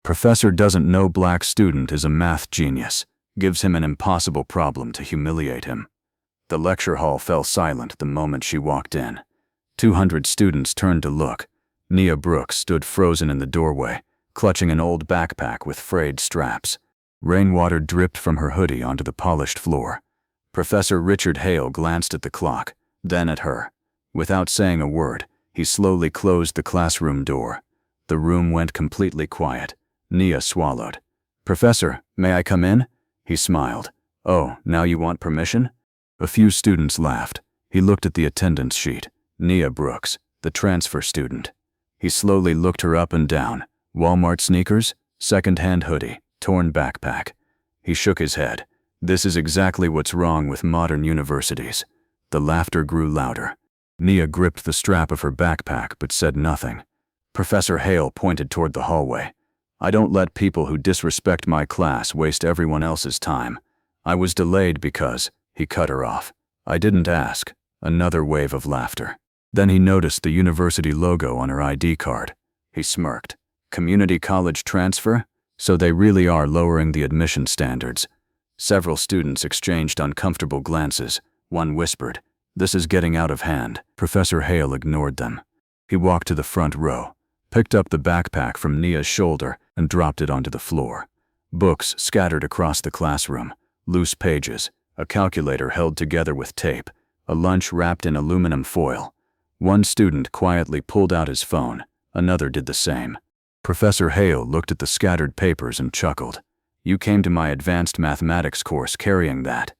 Professor doesn't know black student is a math genius, gives him an impossible problem to humiliate him. The lecture hall fell silent the moment she walked in. 200 students turned to look. Nia Brooks stood frozen in the doorway, clutching an old backpack with frayed straps. Rainwater dripped from her hoodie onto the polished floor. Professor Richard Hale glanced at the clock, then at her. Without saying a word, he slowly closed the classroom door. The room went completely quiet. Nia swallowed. "Professor, may I come in?" He smiled. "Oh, now you want permission?" A few students laughed. He looked at the attendance sheet. Nia Brooks, the transfer student. He slowly looked her up and down. Walmart sneakers, second-hand hoodie, torn backpack. He shook his head. This is exactly what's wrong with modern universities. The laughter grew louder. Nia gripped the strap of her backpack but said nothing. Professor Hale pointed toward the hallway. "I don't let people who disrespect my class waste everyone else's time. I was delayed because—" He cut her off. "I didn't ask." Another wave of laughter. Then he noticed the university logo on her ID card. He smirked. "Community college transfer? So they really are lowering the admission standards." Several students exchanged uncomfortable glances. One whispered, "This is getting out of hand." Professor Hale ignored them. He walked to the front row, picked up the backpack from Nia's shoulder and dropped it onto the floor. Books scattered across the classroom, loose pages, a calculator held together with tape, a lunch wrapped in aluminum foil. One student quietly pulled out his phone, another did the same. Professor Hale looked at the scattered papers and chuckled. "You came to my advanced mathematics course carrying that."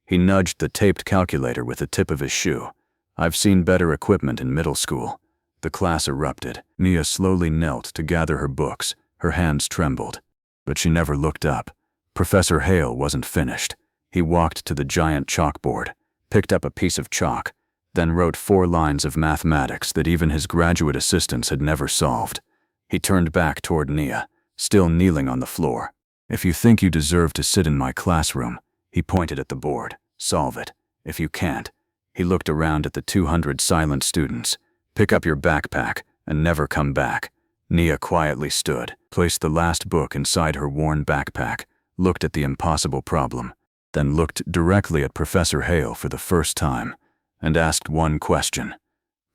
He nudged the taped calculator with the tip of his shoe. "I've seen better equipment in middle school." The class erupted. Nia slowly knelt to gather her books. Her hands trembled. But she never looked up. Professor Hale wasn't finished. He walked to the giant chalkboard, picked up a piece of chalk, then wrote 4 lines of mathematics that even his graduate assistants had never solved. He turned back toward Nia, still kneeling on the floor. "If you think you deserve to sit in my classroom," he pointed at the board, "solve it. If you can't," he looked around at the 200 silent students, "pick up your backpack and never come back." Nia quietly stood, placed the last book inside her worn backpack, looked at the impossible problem, then looked directly at Professor Hale for the first time, and asked one question.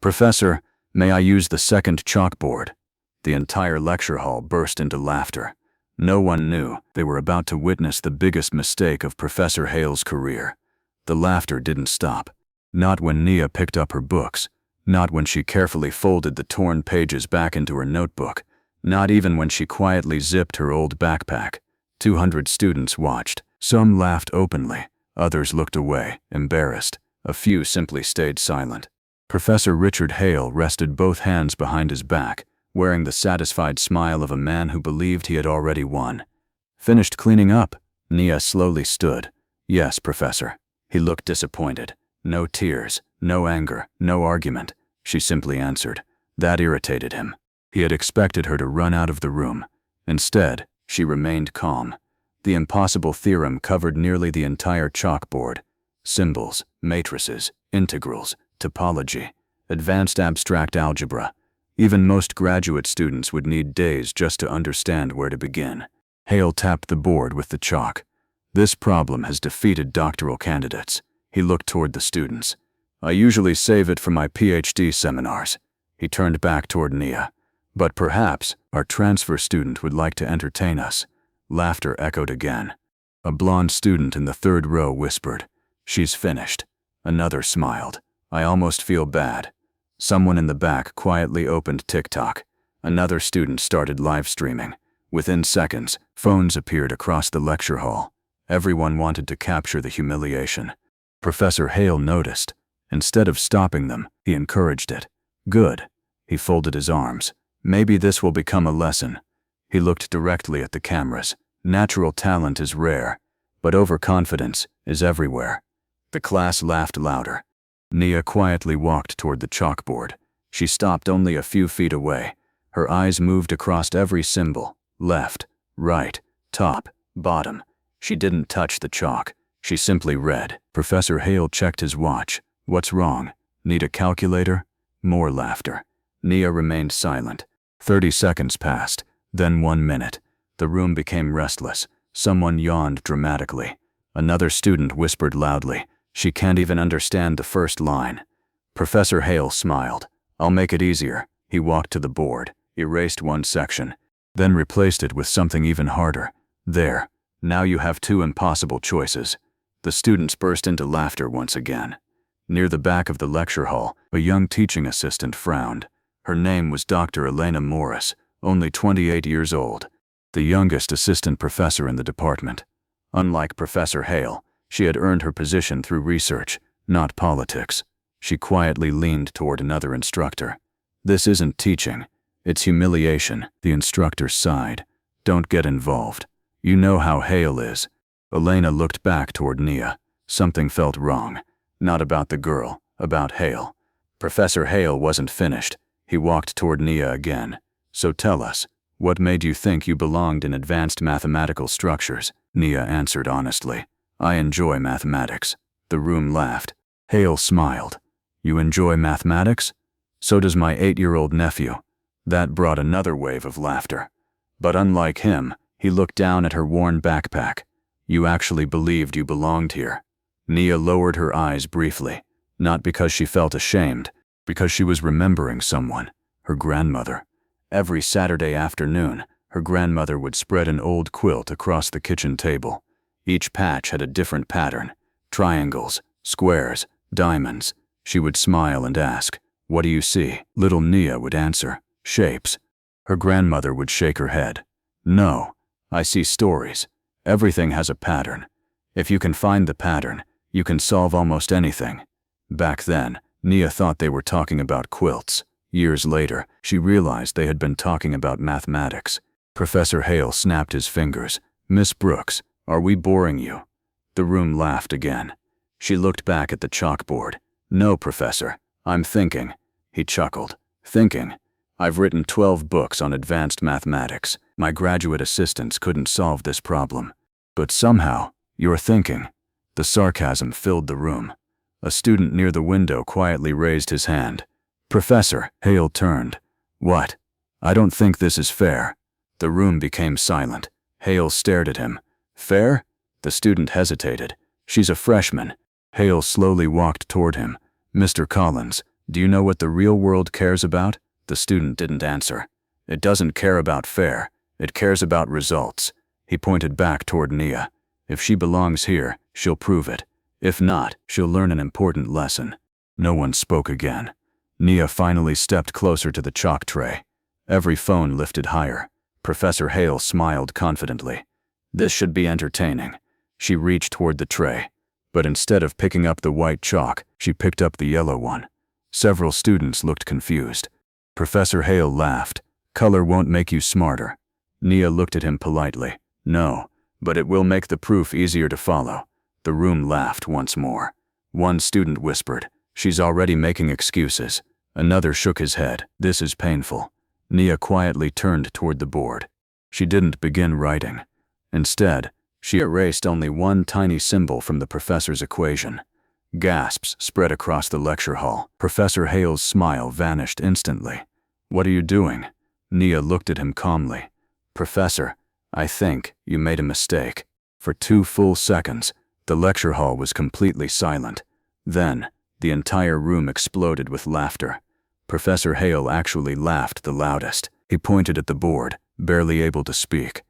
"Professor, may I use the second chalkboard?" The entire lecture hall burst into laughter. No one knew they were about to witness the biggest mistake of Professor Hale's career. The laughter didn't stop. Not when Nia picked up her books, not when she carefully folded the torn pages back into her notebook, not even when she quietly zipped her old backpack. 200 students watched. Some laughed openly, others looked away, embarrassed. A few simply stayed silent. Professor Richard Hale rested both hands behind his back, wearing the satisfied smile of a man who believed he had already won. "Finished cleaning up?" Nia slowly stood. "Yes, Professor." He looked disappointed. No tears, no anger, no argument. She simply answered. That irritated him. He had expected her to run out of the room. Instead, she remained calm. The impossible theorem covered nearly the entire chalkboard. Symbols, matrices, integrals, topology, advanced abstract algebra. Even most graduate students would need days just to understand where to begin. Hale tapped the board with the chalk. "This problem has defeated doctoral candidates." He looked toward the students. "I usually save it for my PhD seminars." He turned back toward Nia. "But perhaps our transfer student would like to entertain us." Laughter echoed again. A blonde student in the 3rd row whispered, "She's finished." Another smiled. "I almost feel bad." Someone in the back quietly opened TikTok. Another student started live streaming. Within seconds, phones appeared across the lecture hall. Everyone wanted to capture the humiliation. Professor Hale noticed. Instead of stopping them, he encouraged it. "Good." He folded his arms. "Maybe this will become a lesson." He looked directly at the cameras. Natural talent is rare, but overconfidence is everywhere. The class laughed louder. Nia quietly walked toward the chalkboard. She stopped only a few feet away. Her eyes moved across every symbol, left, right, top, bottom. She didn't touch the chalk. She simply read. Professor Hale checked his watch. "What's wrong? Need a calculator?" More laughter. Nia remained silent. 30 seconds passed, then 1 minute. The room became restless. Someone yawned dramatically. Another student whispered loudly, "She can't even understand the first line." Professor Hale smiled. "I'll make it easier." He walked to the board, erased one section, then replaced it with something even harder. "There. Now you have two impossible choices." The students burst into laughter once again. Near the back of the lecture hall, a young teaching assistant frowned. Her name was Dr. Elena Morris, only 28 years old, the youngest assistant professor in the department. Unlike Professor Hale, she had earned her position through research, not politics. She quietly leaned toward another instructor. "This isn't teaching. It's humiliation," the instructor sighed. "Don't get involved. You know how Hale is." Elena looked back toward Nia. Something felt wrong. Not about the girl, about Hale. Professor Hale wasn't finished. He walked toward Nia again. "So tell us, what made you think you belonged in advanced mathematical structures?" Nia answered honestly. "I enjoy mathematics." The room laughed. Hale smiled. "You enjoy mathematics? So does my 8-year-old nephew." That brought another wave of laughter. But unlike him, he looked down at her worn backpack. "You actually believed you belonged here." Nia lowered her eyes briefly, not because she felt ashamed, because she was remembering someone, her grandmother. Every Saturday afternoon, her grandmother would spread an old quilt across the kitchen table. Each patch had a different pattern: triangles, squares, diamonds. She would smile and ask, "What do you see?" Little Nia would answer, "Shapes." Her grandmother would shake her head. "No, I see stories. Everything has a pattern. If you can find the pattern, you can solve almost anything." Back then, Nia thought they were talking about quilts. Years later, she realized they had been talking about mathematics. Professor Hale snapped his fingers. "Miss Brooks, are we boring you?" The room laughed again. She looked back at the chalkboard. "No, Professor, I'm thinking." He chuckled. "Thinking? I've written 12 books on advanced mathematics. My graduate assistants couldn't solve this problem. But somehow, you're thinking." The sarcasm filled the room. A student near the window quietly raised his hand. "Professor," Hale turned. "What? I don't think this is fair." The room became silent. Hale stared at him. "Fair?" The student hesitated. "She's a freshman." Hale slowly walked toward him. "Mr. Collins, do you know what the real world cares about?" The student didn't answer. "It doesn't care about fair. It cares about results." He pointed back toward Nia. "If she belongs here, she'll prove it. If not, she'll learn an important lesson." No one spoke again. Nia finally stepped closer to the chalk tray. Every phone lifted higher. Professor Hale smiled confidently. "This should be entertaining." She reached toward the tray. But instead of picking up the white chalk, she picked up the yellow one. Several students looked confused. Professor Hale laughed. "Color won't make you smarter." Nia looked at him politely. "No, but it will make the proof easier to follow." The room laughed once more. One student whispered, "She's already making excuses." Another shook his head. "This is painful." Nia quietly turned toward the board. She didn't begin writing. Instead, she erased only one tiny symbol from the professor's equation. Gasps spread across the lecture hall. Professor Hale's smile vanished instantly. "What are you doing?" Nia looked at him calmly. "Professor, I think you made a mistake." For 2 full seconds, the lecture hall was completely silent. Then, the entire room exploded with laughter. Professor Hale actually laughed the loudest. He pointed at the board, barely able to speak.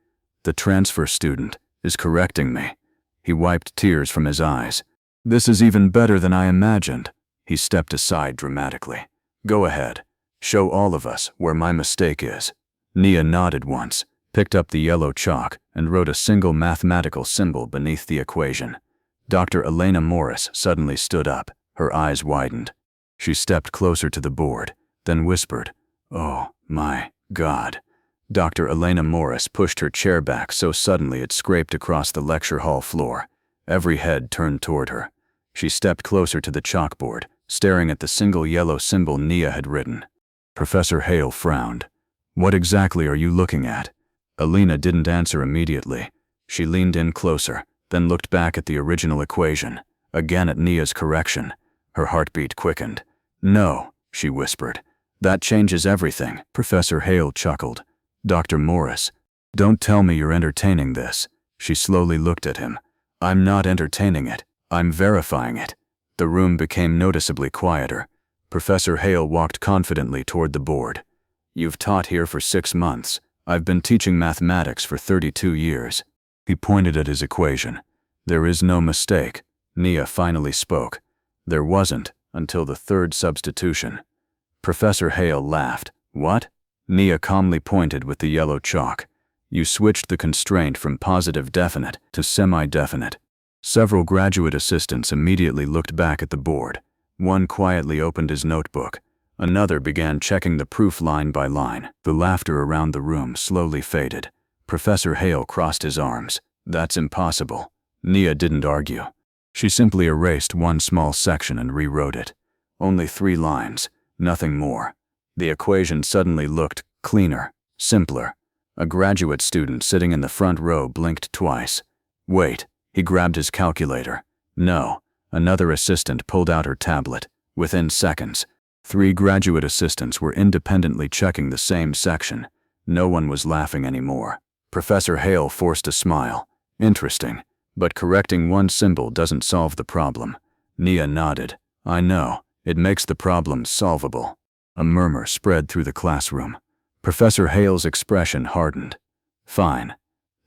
"The transfer student is correcting me." He wiped tears from his eyes. "This is even better than I imagined." He stepped aside dramatically. "Go ahead. Show all of us where my mistake is." Nia nodded once, picked up the yellow chalk, and wrote a single mathematical symbol beneath the equation. Dr. Elena Morris suddenly stood up. Her eyes widened. She stepped closer to the board, then whispered, "Oh, my God." Dr. Elena Morris pushed her chair back so suddenly it scraped across the lecture hall floor. Every head turned toward her. She stepped closer to the chalkboard, staring at the single yellow symbol Nia had written. Professor Hale frowned. "What exactly are you looking at?" Elena didn't answer immediately. She leaned in closer, then looked back at the original equation, again at Nia's correction. Her heartbeat quickened. "No," she whispered. "That changes everything." Professor Hale chuckled. "Dr. Morris, Don't tell me you're entertaining this. She slowly looked at him. I'm not entertaining it. I'm verifying it. The room became noticeably quieter. Professor Hale walked confidently toward the board. You've taught here for 6 months. I've been teaching mathematics for 32 years. He pointed at his equation. There is no mistake. Nia finally spoke. There wasn't, until the third substitution. Professor Hale laughed. What? Nia calmly pointed with the yellow chalk. You switched the constraint from positive definite to semi-definite. Several graduate assistants immediately looked back at the board. One quietly opened his notebook. Another began checking the proof line by line. The laughter around the room slowly faded. Professor Hale crossed his arms. That's impossible. Nia didn't argue. She simply erased one small section and rewrote it. Only 3 lines, nothing more. The equation suddenly looked cleaner, simpler. A graduate student sitting in the front row blinked twice. Wait, he grabbed his calculator. No, another assistant pulled out her tablet. Within seconds, 3 graduate assistants were independently checking the same section. No one was laughing anymore. Professor Hale forced a smile. Interesting, but correcting one symbol doesn't solve the problem. Nia nodded. I know, it makes the problem solvable. A murmur spread through the classroom. Professor Hale's expression hardened. Fine.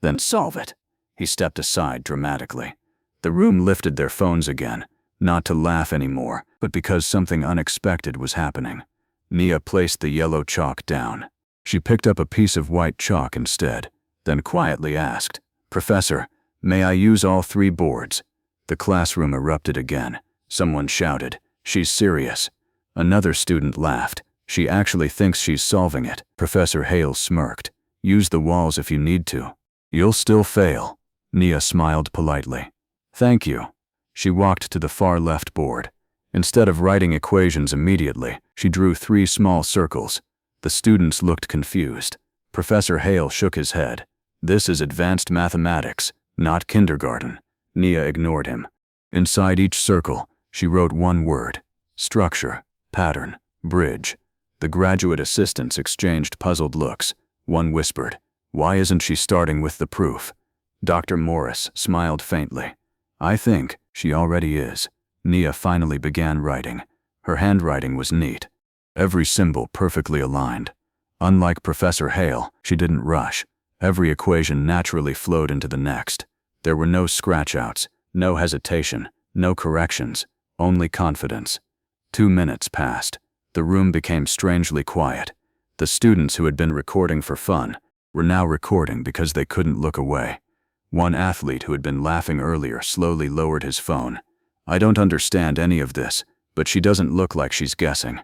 Then solve it. He stepped aside dramatically. The room lifted their phones again, not to laugh anymore, but because something unexpected was happening. Nia placed the yellow chalk down. She picked up a piece of white chalk instead, then quietly asked, Professor, may I use all 3 boards? The classroom erupted again. Someone shouted, She's serious. Another student laughed. She actually thinks she's solving it. Professor Hale smirked. Use the walls if you need to. You'll still fail. Nia smiled politely. Thank you. She walked to the far left board. Instead of writing equations immediately, she drew 3 small circles. The students looked confused. Professor Hale shook his head. This is advanced mathematics, not kindergarten. Nia ignored him. Inside each circle, she wrote one word. Structure, pattern, bridge. The graduate assistants exchanged puzzled looks. One whispered, Why isn't she starting with the proof? Dr. Morris smiled faintly. I think she already is. Nia finally began writing. Her handwriting was neat. Every symbol perfectly aligned. Unlike Professor Hale, she didn't rush. Every equation naturally flowed into the next. There were no scratch-outs, no hesitation, no corrections, only confidence. 2 minutes passed. The room became strangely quiet. The students who had been recording for fun were now recording because they couldn't look away. One athlete who had been laughing earlier slowly lowered his phone. I don't understand any of this, but she doesn't look like she's guessing.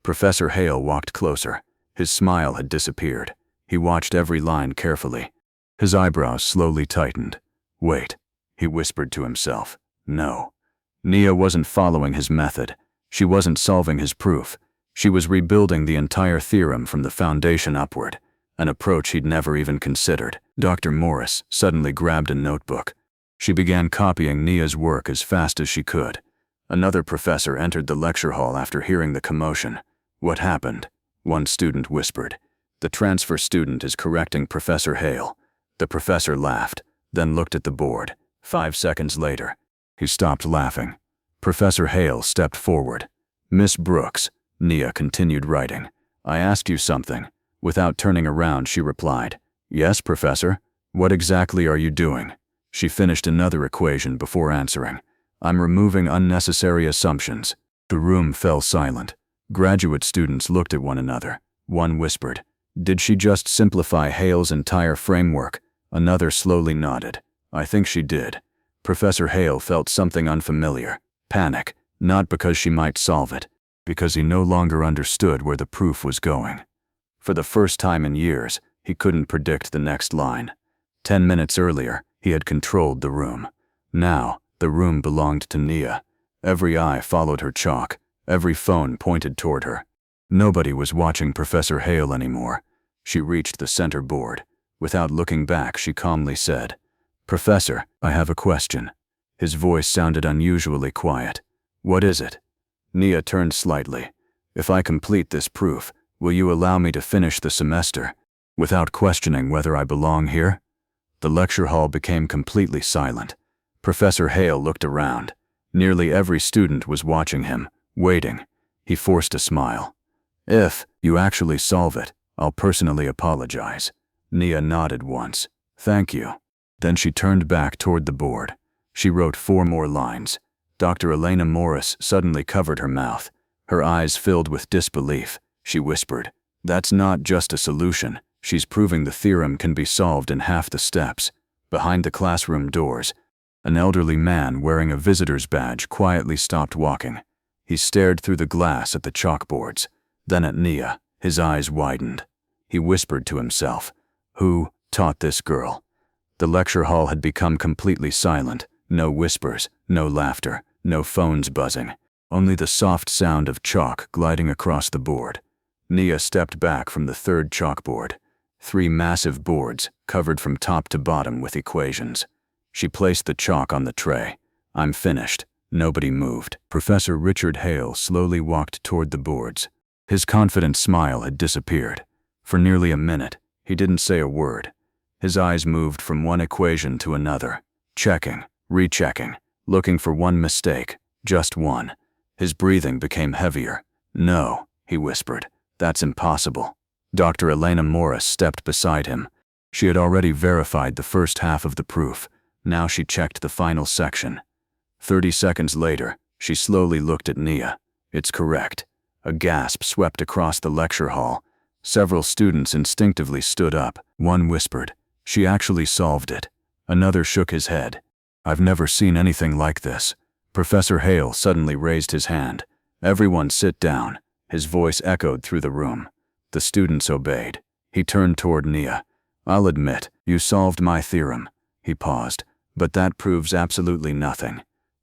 Professor Hale walked closer. His smile had disappeared. He watched every line carefully. His eyebrows slowly tightened. Wait, he whispered to himself. No. Nia wasn't following his method. She wasn't solving his proof. She was rebuilding the entire theorem from the foundation upward, an approach he'd never even considered. Dr. Morris suddenly grabbed a notebook. She began copying Nia's work as fast as she could. Another professor entered the lecture hall after hearing the commotion. What happened? One student whispered. The transfer student is correcting Professor Hale. The professor laughed, then looked at the board. 5 seconds later, he stopped laughing. Professor Hale stepped forward. Miss Brooks, Nia continued writing. I asked you something. Without turning around, she replied. Yes, Professor. What exactly are you doing? She finished another equation before answering. I'm removing unnecessary assumptions. The room fell silent. Graduate students looked at one another. One whispered, Did she just simplify Hale's entire framework? Another slowly nodded. I think she did. Professor Hale felt something unfamiliar. Panic, not because she might solve it, because he no longer understood where the proof was going. For the first time in years, he couldn't predict the next line. 10 minutes earlier, he had controlled the room. Now, the room belonged to Nia. Every eye followed her chalk. Every phone pointed toward her. Nobody was watching Professor Hale anymore. She reached the center board. Without looking back, she calmly said, Professor, I have a question. His voice sounded unusually quiet. What is it? Nia turned slightly. If I complete this proof, will you allow me to finish the semester? without questioning whether I belong here? The lecture hall became completely silent. Professor Hale looked around. Nearly every student was watching him, waiting. He forced a smile. If you actually solve it, I'll personally apologize. Nia nodded once. Thank you. Then she turned back toward the board. She wrote 4 more lines. Dr. Elena Morris suddenly covered her mouth. Her eyes filled with disbelief. She whispered, "That's not just a solution. She's proving the theorem can be solved in half the steps." Behind the classroom doors, an elderly man wearing a visitor's badge quietly stopped walking. He stared through the glass at the chalkboards, then at Nia. His eyes widened. He whispered to himself, "Who taught this girl?" The lecture hall had become completely silent. No whispers, no laughter, no phones buzzing. Only the soft sound of chalk gliding across the board. Nia stepped back from the 3rd chalkboard. 3 massive boards, covered from top to bottom with equations. She placed the chalk on the tray. "I'm finished." Nobody moved. Professor Richard Hale slowly walked toward the boards. His confident smile had disappeared. For nearly a minute, he didn't say a word. His eyes moved from one equation to another, checking, rechecking, looking for one mistake, just one. His breathing became heavier. "No," he whispered, "that's impossible." Dr. Elena Morris stepped beside him. She had already verified the first half of the proof. Now she checked the final section. 30 seconds later, she slowly looked at Nia. "It's correct." A gasp swept across the lecture hall. Several students instinctively stood up. One whispered, "She actually solved it." Another shook his head. "I've never seen anything like this." Professor Hale suddenly raised his hand. "Everyone sit down." His voice echoed through the room. The students obeyed. He turned toward Nia. "I'll admit, you solved my theorem." He paused. "But that proves absolutely nothing."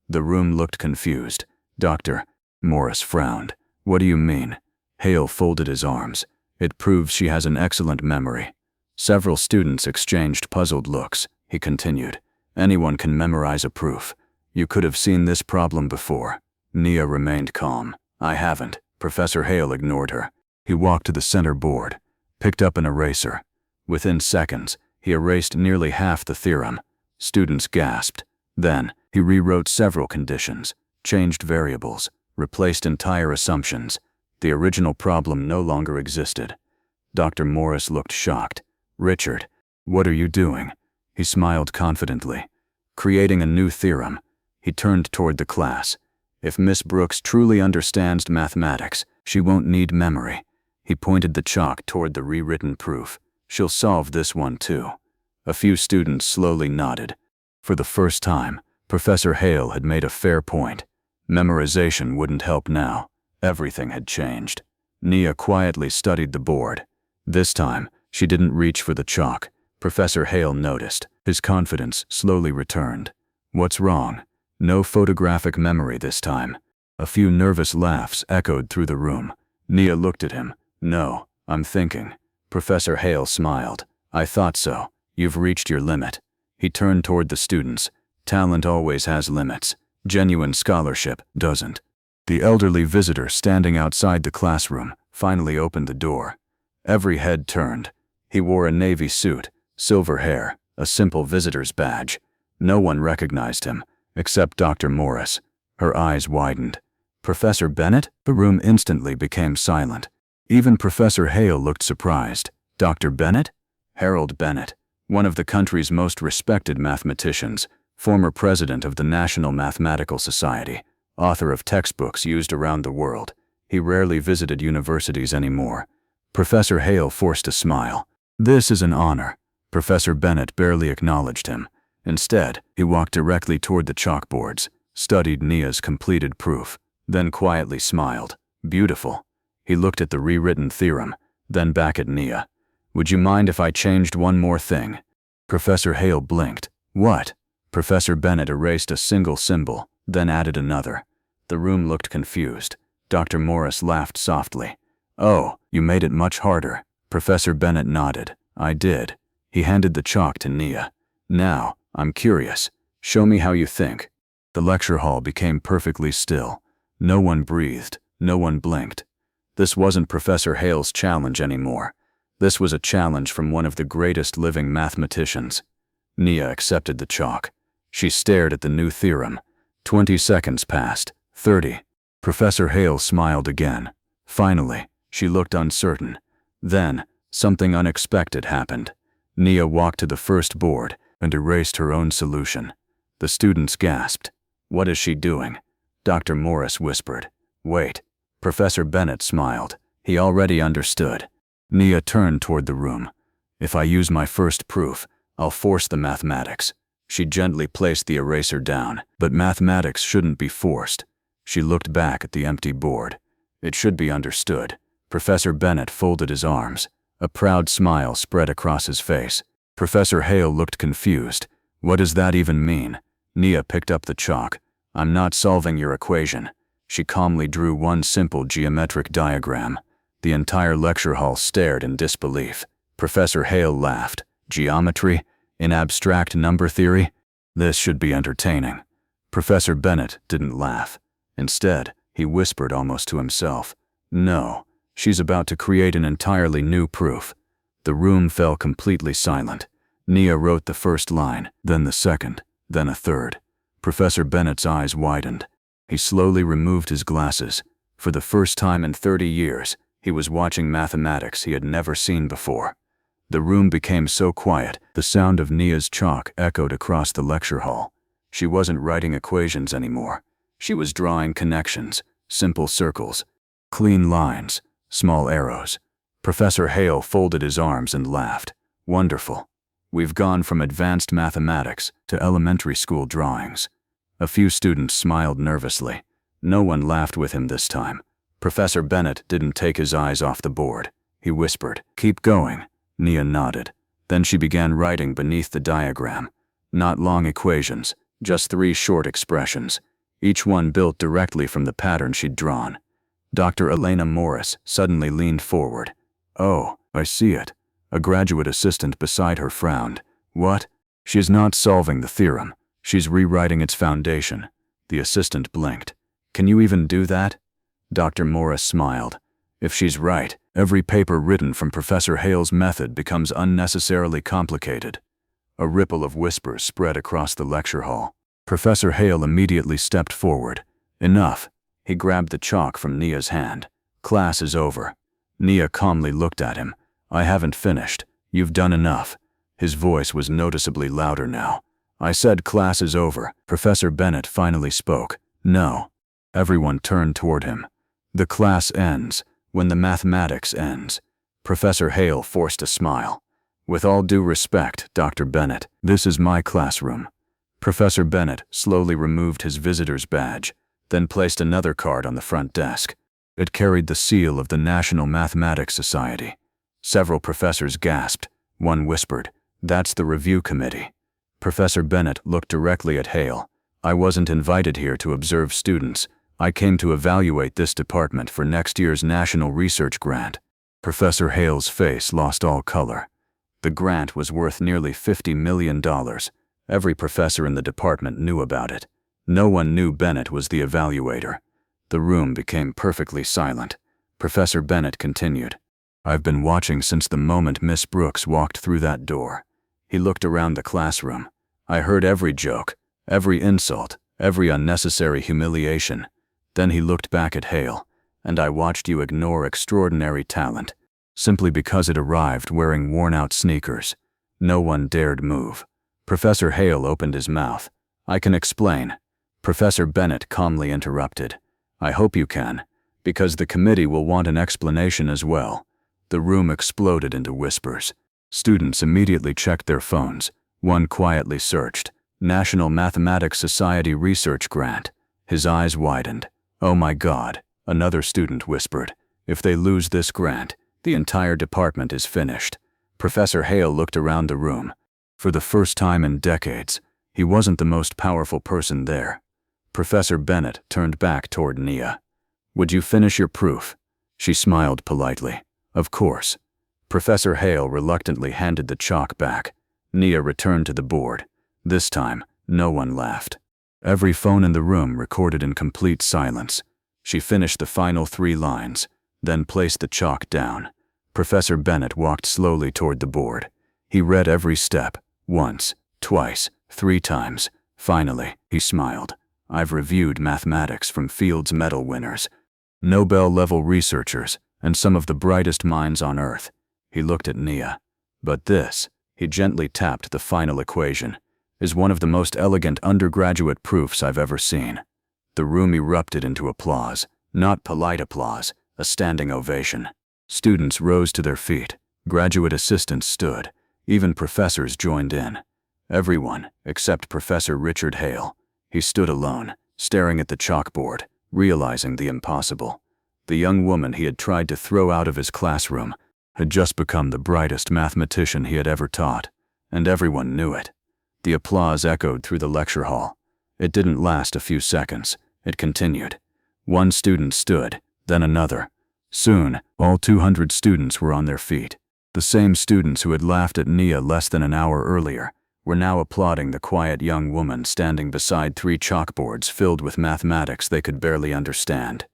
The room looked confused. Dr. Morris frowned. "What do you mean?" Hale folded his arms. "It proves she has an excellent memory." Several students exchanged puzzled looks. He continued, "Anyone can memorize a proof. You could have seen this problem before." Nia remained calm. "I haven't." Professor Hale ignored her. He walked to the center board, picked up an eraser. Within seconds, he erased nearly half the theorem. Students gasped. Then, he rewrote several conditions, changed variables, replaced entire assumptions. The original problem no longer existed. Dr. Morris looked shocked. "Richard, what are you doing?" He smiled confidently. "Creating a new theorem." He turned toward the class. "If Miss Brooks truly understands mathematics, she won't need memory." He pointed the chalk toward the rewritten proof. "She'll solve this one too." A few students slowly nodded. For the first time, Professor Hale had made a fair point. Memorization wouldn't help now. Everything had changed. Nia quietly studied the board. This time, she didn't reach for the chalk. Professor Hale noticed. His confidence slowly returned. "What's wrong?" No photographic memory this time. A few nervous laughs echoed through the room. Nia looked at him. "No, I'm thinking." Professor Hale smiled. "I thought so. You've reached your limit." He turned toward the students. "Talent always has limits. Genuine scholarship doesn't." The elderly visitor standing outside the classroom finally opened the door. Every head turned. He wore a navy suit, silver hair, a simple visitor's badge. No one recognized him, except Dr. Morris. Her eyes widened. "Professor Bennett?" The room instantly became silent. Even Professor Hale looked surprised. "Dr. Bennett?" Harold Bennett, one of the country's most respected mathematicians, former president of the National Mathematical Society, author of textbooks used around the world. He rarely visited universities anymore. Professor Hale forced a smile. "This is an honor." Professor Bennett barely acknowledged him. Instead, he walked directly toward the chalkboards, studied Nia's completed proof, then quietly smiled. "Beautiful." He looked at the rewritten theorem, then back at Nia. "Would you mind if I changed one more thing?" Professor Hale blinked. "What?" Professor Bennett erased a single symbol, then added another. The room looked confused. Dr. Morris laughed softly. "Oh, you made it much harder." Professor Bennett nodded. "I did." He handed the chalk to Nia. "Now, I'm curious. Show me how you think." The lecture hall became perfectly still. No one breathed. No one blinked. This wasn't Professor Hale's challenge anymore. This was a challenge from one of the greatest living mathematicians. Nia accepted the chalk. She stared at the new theorem. 20 seconds passed. 30. Professor Hale smiled again. Finally, she looked uncertain. Then, something unexpected happened. Nia walked to the first board and erased her own solution. The students gasped. "What is she doing?" Dr. Morris whispered. "Wait." Professor Bennett smiled. He already understood. Nia turned toward the room. "If I use my first proof, I'll force the mathematics." She gently placed the eraser down, but mathematics shouldn't be forced. She looked back at the empty board. It should be understood. Professor Bennett folded his arms. A proud smile spread across his face. Professor Hale looked confused. "What does that even mean?" Nia picked up the chalk. "I'm not solving your equation." She calmly drew one simple geometric diagram. The entire lecture hall stared in disbelief. Professor Hale laughed. "Geometry? In abstract number theory? This should be entertaining." Professor Bennett didn't laugh. Instead, he whispered almost to himself, "No, she's about to create an entirely new proof." The room fell completely silent. Nia wrote the first line, then the second, then a third. Professor Bennett's eyes widened. He slowly removed his glasses. For the first time in 30 years, he was watching mathematics he had never seen before. The room became so quiet, the sound of Nia's chalk echoed across the lecture hall. She wasn't writing equations anymore. She was drawing connections, simple circles, clean lines, small arrows. Professor Hale folded his arms and laughed. "Wonderful. We've gone from advanced mathematics to elementary school drawings." A few students smiled nervously. No one laughed with him this time. Professor Bennett didn't take his eyes off the board. He whispered, "Keep going." Nia nodded. Then she began writing beneath the diagram. Not long equations, just 3 short expressions, each one built directly from the pattern she'd drawn. Dr. Elena Morris suddenly leaned forward. "Oh, I see it." A graduate assistant beside her frowned. "What?" "She's not solving the theorem. She's rewriting its foundation." The assistant blinked. "Can you even do that?" Dr. Morris smiled. "If she's right, every paper written from Professor Hale's method becomes unnecessarily complicated." A ripple of whispers spread across the lecture hall. Professor Hale immediately stepped forward. "Enough." He grabbed the chalk from Nia's hand. "Class is over." Nia calmly looked at him. "I haven't finished. You've done enough." His voice was noticeably louder now. "I said class is over." Professor Bennett finally spoke. "No." Everyone turned toward him. "The class ends when the mathematics ends." Professor Hale forced a smile. "With all due respect, Dr. Bennett, this is my classroom." Professor Bennett slowly removed his visitor's badge, then placed another card on the front desk. It carried the seal of the National Mathematics Society. Several professors gasped. One whispered, "That's the review committee." Professor Bennett looked directly at Hale. "I wasn't invited here to observe students. I came to evaluate this department for next year's National Research Grant." Professor Hale's face lost all color. The grant was worth nearly $50 million. Every professor in the department knew about it. No one knew Bennett was the evaluator. The room became perfectly silent. Professor Bennett continued, "I've been watching since the moment Miss Brooks walked through that door." He looked around the classroom. "I heard every joke, every insult, every unnecessary humiliation." Then he looked back at Hale. "And I watched you ignore extraordinary talent, simply because it arrived wearing worn-out sneakers." No one dared move. Professor Hale opened his mouth. "I can explain." Professor Bennett calmly interrupted. "I hope you can, because the committee will want an explanation as well." The room exploded into whispers. Students immediately checked their phones. One quietly searched, "National Mathematics Society Research Grant." His eyes widened. "Oh my God," another student whispered. "If they lose this grant, the entire department is finished." Professor Hale looked around the room. For the first time in decades, he wasn't the most powerful person there. Professor Bennett turned back toward Nia. "Would you finish your proof?" She smiled politely. "Of course." Professor Hale reluctantly handed the chalk back. Nia returned to the board. This time, no one laughed. Every phone in the room recorded in complete silence. She finished the final 3 lines, then placed the chalk down. Professor Bennett walked slowly toward the board. He read every step, once, twice, 3 times. Finally, he smiled. I've reviewed mathematics from Fields Medal winners, Nobel-level researchers, and some of the brightest minds on Earth. He looked at Nia. But this, he gently tapped the final equation, is one of the most elegant undergraduate proofs I've ever seen. The room erupted into applause, not polite applause, a standing ovation. Students rose to their feet, graduate assistants stood, even professors joined in. Everyone, except Professor Richard Hale. He stood alone, staring at the chalkboard, realizing the impossible. The young woman he had tried to throw out of his classroom had just become the brightest mathematician he had ever taught, and everyone knew it. The applause echoed through the lecture hall. It didn't last a few seconds. It continued. One student stood, then another. Soon, all 200 students were on their feet. The same students who had laughed at Nia less than an hour earlier were now applauding the quiet young woman standing beside 3 chalkboards filled with mathematics they could barely understand.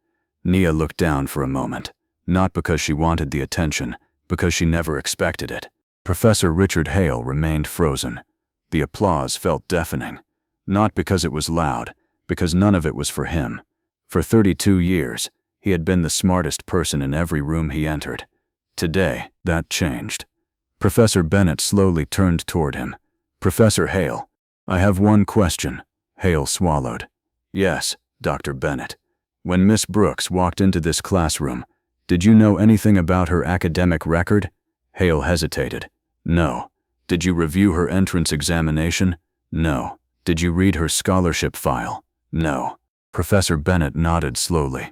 Nia looked down for a moment, not because she wanted the attention, because she never expected it. Professor Richard Hale remained frozen. The applause felt deafening, not because it was loud, because none of it was for him. For 32 years, he had been the smartest person in every room he entered. Today, that changed. Professor Bennett slowly turned toward him. Professor Hale, I have one question. Hale swallowed. Yes, Dr. Bennett. When Miss Brooks walked into this classroom, did you know anything about her academic record? Hale hesitated. No. Did you review her entrance examination? No. Did you read her scholarship file? No. Professor Bennett nodded slowly.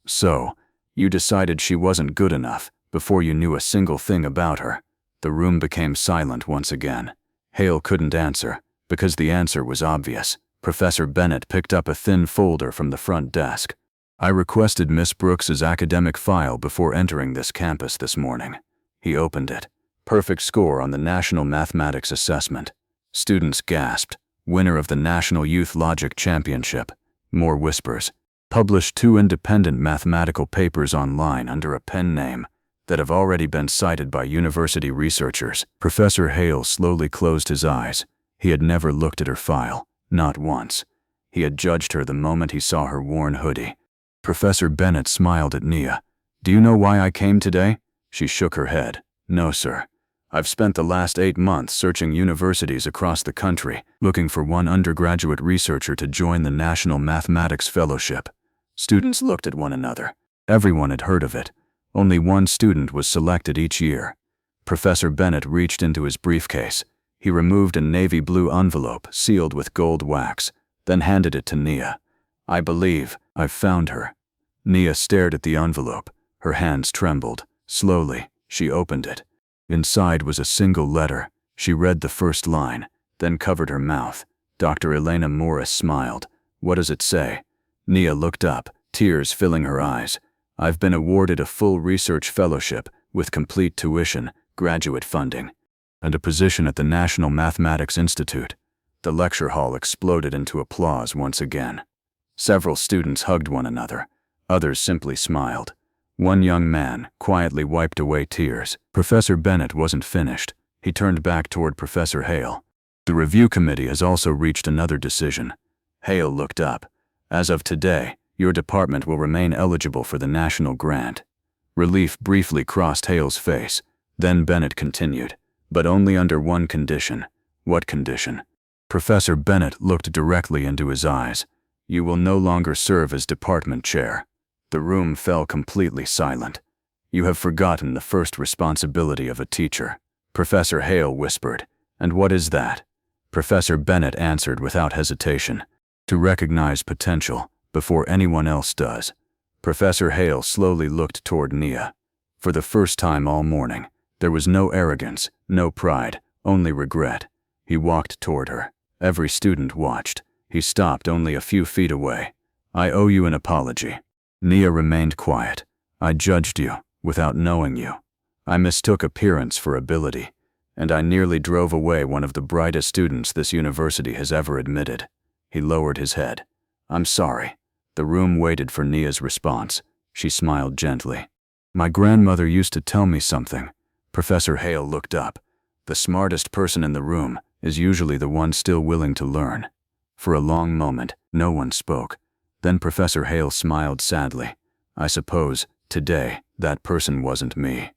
So, you decided she wasn't good enough before you knew a single thing about her. The room became silent once again. Hale couldn't answer, because the answer was obvious. Professor Bennett picked up a thin folder from the front desk. I requested Miss Brooks's academic file before entering this campus this morning. He opened it. Perfect score on the National Mathematics Assessment. Students gasped. Winner of the National Youth Logic Championship. More whispers. Published 2 independent mathematical papers online under a pen name that have already been cited by university researchers. Professor Hale slowly closed his eyes. He had never looked at her file, not once. He had judged her the moment he saw her worn hoodie. Professor Bennett smiled at Nia. Do you know why I came today? She shook her head. No, sir. I've spent the last 8 months searching universities across the country, looking for one undergraduate researcher to join the National Mathematics Fellowship. Students looked at one another. Everyone had heard of it. Only one student was selected each year. Professor Bennett reached into his briefcase. He removed a navy blue envelope sealed with gold wax, then handed it to Nia. I believe I've found her. Nia stared at the envelope. Her hands trembled. Slowly, she opened it. Inside was a single letter. She read the first line, then covered her mouth. Dr. Elena Morris smiled. What does it say? Nia looked up, tears filling her eyes. I've been awarded a full research fellowship with complete tuition, graduate funding, and a position at the National Mathematics Institute. The lecture hall exploded into applause once again. Several students hugged one another. Others simply smiled. One young man quietly wiped away tears. Professor Bennett wasn't finished. He turned back toward Professor Hale. The review committee has also reached another decision. Hale looked up. As of today, your department will remain eligible for the national grant. Relief briefly crossed Hale's face. Then Bennett continued, but only under one condition. What condition? Professor Bennett looked directly into his eyes. You will no longer serve as department chair. The room fell completely silent. You have forgotten the first responsibility of a teacher. Professor Hale whispered. And what is that? Professor Bennett answered without hesitation. To recognize potential before anyone else does. Professor Hale slowly looked toward Nia. For the first time all morning, there was no arrogance, no pride, only regret. He walked toward her. Every student watched. He stopped only a few feet away. I owe you an apology. Nia remained quiet. I judged you, without knowing you. I mistook appearance for ability, and I nearly drove away one of the brightest students this university has ever admitted. He lowered his head. I'm sorry. The room waited for Nia's response. She smiled gently. My grandmother used to tell me something. Professor Hale looked up. The smartest person in the room is usually the one still willing to learn. For a long moment, no one spoke. Then Professor Hale smiled sadly. I suppose, today, that person wasn't me.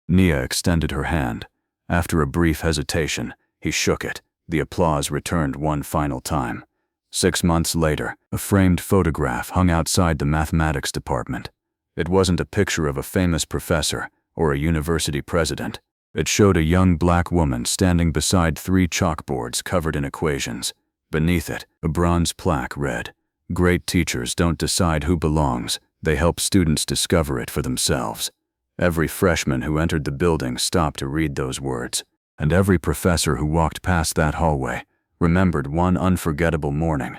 Nia extended her hand. After a brief hesitation, he shook it. The applause returned one final time. 6 months later, a framed photograph hung outside the mathematics department. It wasn't a picture of a famous professor or a university president. It showed a young black woman standing beside 3 chalkboards covered in equations. Beneath it, a bronze plaque read, "Great teachers don't decide who belongs, they help students discover it for themselves." Every freshman who entered the building stopped to read those words, and every professor who walked past that hallway remembered one unforgettable morning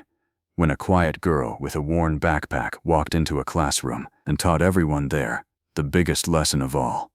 when a quiet girl with a worn backpack walked into a classroom and taught everyone there the biggest lesson of all.